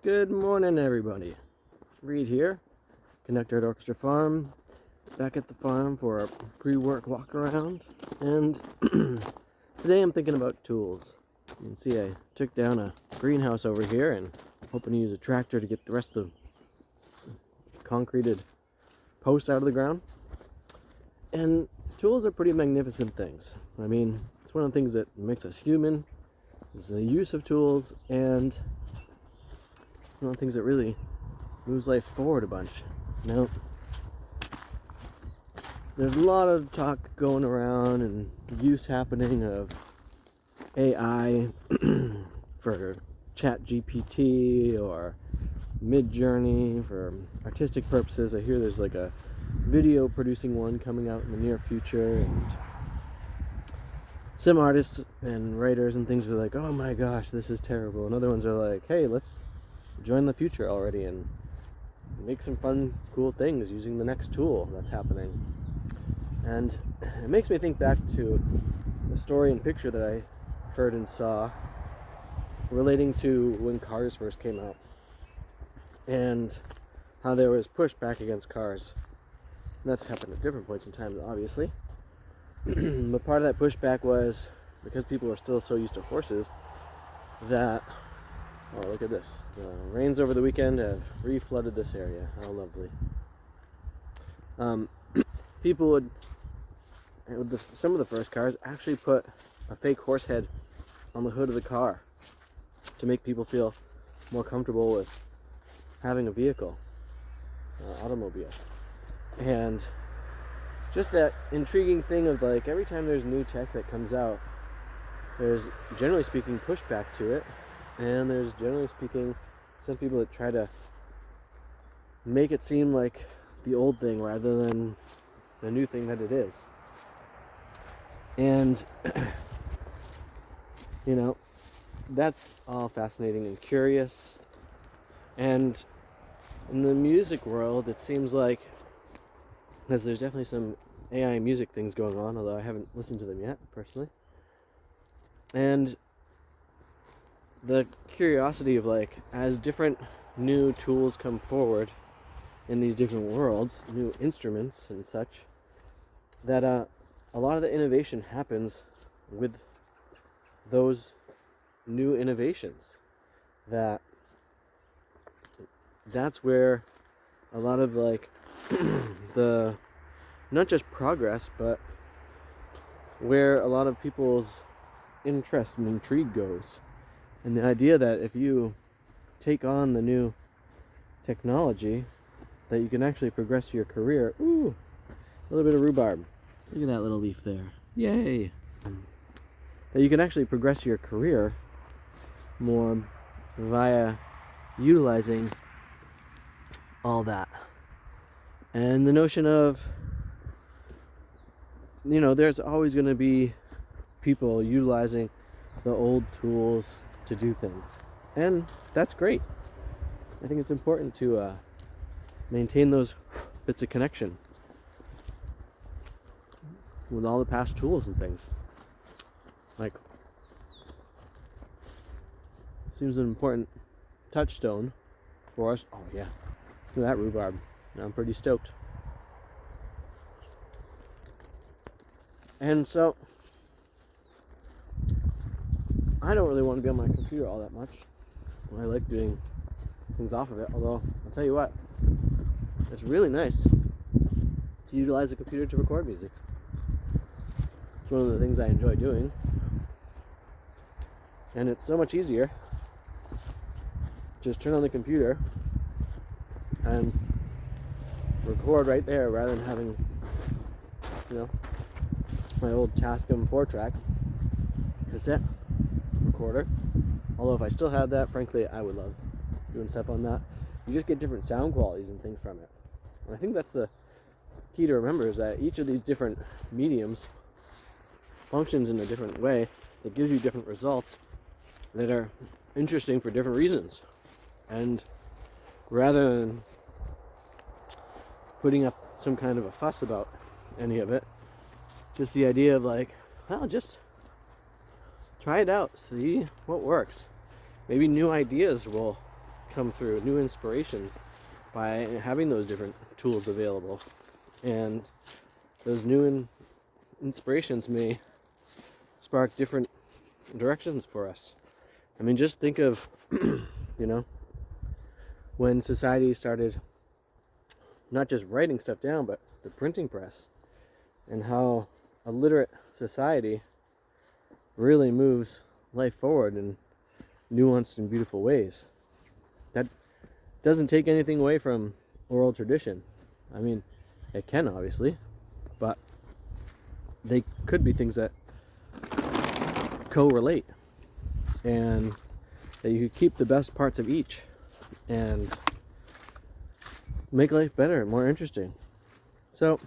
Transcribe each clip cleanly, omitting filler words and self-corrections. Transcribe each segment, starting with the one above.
Good morning, everybody. Reed here, Connector at Orchestra Farm, back at the farm for a pre-work walk around. And today I'm thinking about tools. You can see I took down a greenhouse over here and hoping to use a tractor to get the rest of the concreted posts out of the ground. And tools are pretty magnificent things. I mean, it's one of the things that makes us human, is the use of tools, and one of the things that really moves life forward a bunch. Now, there's a lot of talk going around and use happening of AI for ChatGPT or Midjourney for artistic purposes. I hear there's like a video producing one coming out in the near future, and some artists and writers and things are like, oh my gosh, this is terrible. And other ones are like, hey, let's join the future already and make some fun, cool things using the next tool that's happening. And it makes me think back to the story and picture that I heard and saw relating to when cars first came out and how there was pushback against cars. And that's happened at different points in time, obviously. But part of that pushback was because people are still so used to horses that, oh, look at this. The rains over the weekend have re-flooded this area. How lovely. People would, with some of the first cars, actually put a fake horse head on the hood of the car to make people feel more comfortable with having a vehicle, automobile. And just that intriguing thing of like, every time there's new tech that comes out, there's, generally speaking, pushback to it. And there's, generally speaking, some people that try to make it seem like the old thing rather than the new thing that it is. And, you know, that's all fascinating and curious. And in the music world, it seems like, because there's definitely some AI music things going on, although I haven't listened to them yet, personally. And the curiosity of, like, as different new tools come forward in these different worlds, new instruments and such, that a lot of the innovation happens with those new innovations. That's where a lot of, like, the, not just progress, but where a lot of people's interest and intrigue goes. And the idea that if you take on the new technology, that you can actually progress your career. Ooh, a little bit of rhubarb. Look at that little leaf there. Yay! That you can actually progress your career more via utilizing all that. And the notion of, you know, there's always going to be people utilizing the old tools to do things. And that's great. I think it's important to maintain those bits of connection with all the past tools and things. Like, seems an important touchstone for us. Oh yeah, look at that rhubarb. I'm pretty stoked. And so, I don't really want to be on my computer all that much. I like doing things off of it, although I'll tell you what, it's really nice to utilize the computer to record music. It's one of the things I enjoy doing. And it's so much easier. Just turn on the computer and record right there rather than having, you know, my old Tascam 4-track cassette recorder. Although if I still had that, frankly, I would love doing stuff on that. You just get different sound qualities and things from it. And I think that's the key to remember, is that each of these different mediums functions in a different way that gives you different results that are interesting for different reasons. And rather than putting up some kind of a fuss about any of it, just the idea of like, well, just try it out, see what works. Maybe new ideas will come through, new inspirations by having those different tools available. And those new inspirations may spark different directions for us. I mean, just think of, when society started not just writing stuff down, but the printing press, and how a literate society really moves life forward in nuanced and beautiful ways. That doesn't take anything away from oral tradition. I mean, it can, obviously, but they could be things that correlate, and that you could keep the best parts of each and make life better and more interesting. So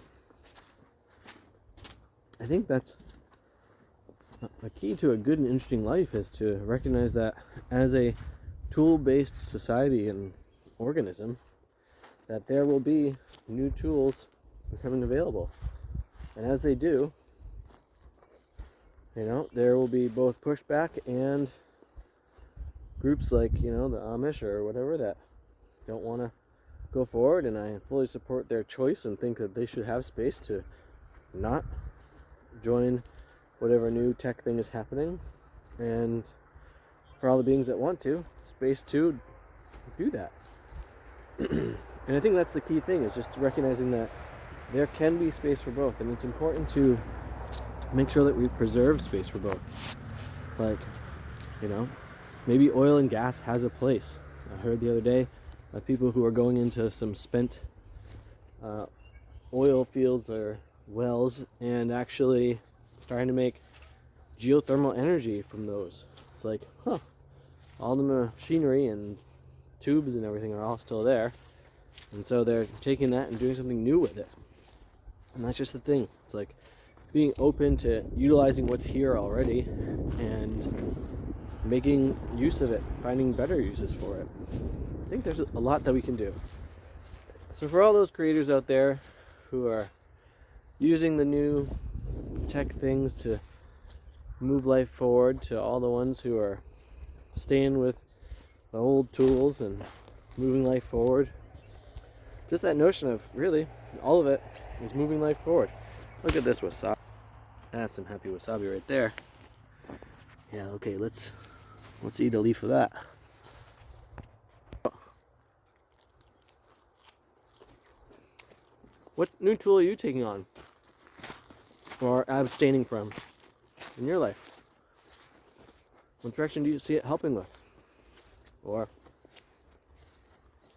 I think that's a key to a good and interesting life, is to recognize that as a tool-based society and organism, that there will be new tools becoming available. And as they do, there will be both pushback and groups like, the Amish or whatever that don't want to go forward, and I fully support their choice and think that they should have space to not join whatever new tech thing is happening, and for all the beings that want to, space to do that. And I think that's the key thing, is just recognizing that there can be space for both, and it's important to make sure that we preserve space for both. Like, maybe oil and gas has a place. I heard the other day of people who are going into some spent oil fields or wells and actually starting to make geothermal energy from those. It's like, all the machinery and tubes and everything are all still there, and so they're taking that and doing something new with it. And that's just the thing. It's like being open to utilizing what's here already and making use of it, finding better uses for it. I think there's a lot that we can do. So for all those creators out there who are using the new tech things to move life forward, to all the ones who are staying with the old tools and moving life forward, just that notion of really all of it is moving life forward. Look at this wasabi. That's some happy wasabi right there. Yeah, okay, let's eat a leaf of that. What new tool are you taking on or abstaining from in your life? What direction do you see it helping with? Or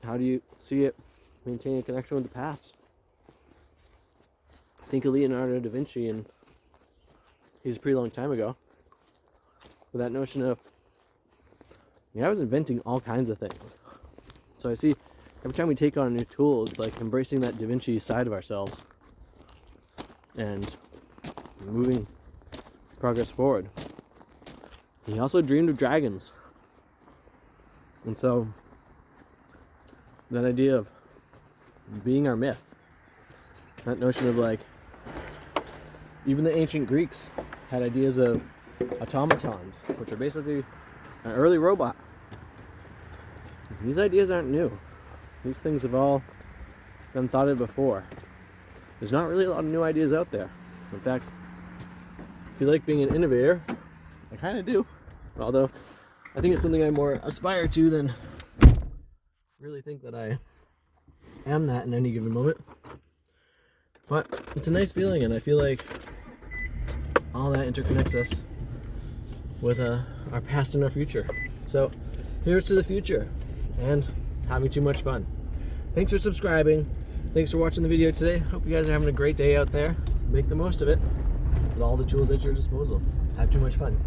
how do you see it maintaining a connection with the past? Think of Leonardo da Vinci, and he's a pretty long time ago, with that notion of, I was inventing all kinds of things. So I see every time we take on a new tool, it's like embracing that Da Vinci side of ourselves and moving progress forward. He also dreamed of dragons. And so that idea of being our myth, that notion of like, even the ancient Greeks had ideas of automatons, which are basically an early robot. These ideas aren't new. These things have all been thought of before. There's not really a lot of new ideas out there. In fact, if you like being an innovator, I kind of do. Although, I think it's something I more aspire to than really think that I am that in any given moment. But it's a nice feeling, and I feel like all that interconnects us with our past and our future. So here's to the future and having too much fun. Thanks for subscribing. Thanks for watching the video today. Hope you guys are having a great day out there. Make the most of it with all the tools at your disposal. Have too much fun.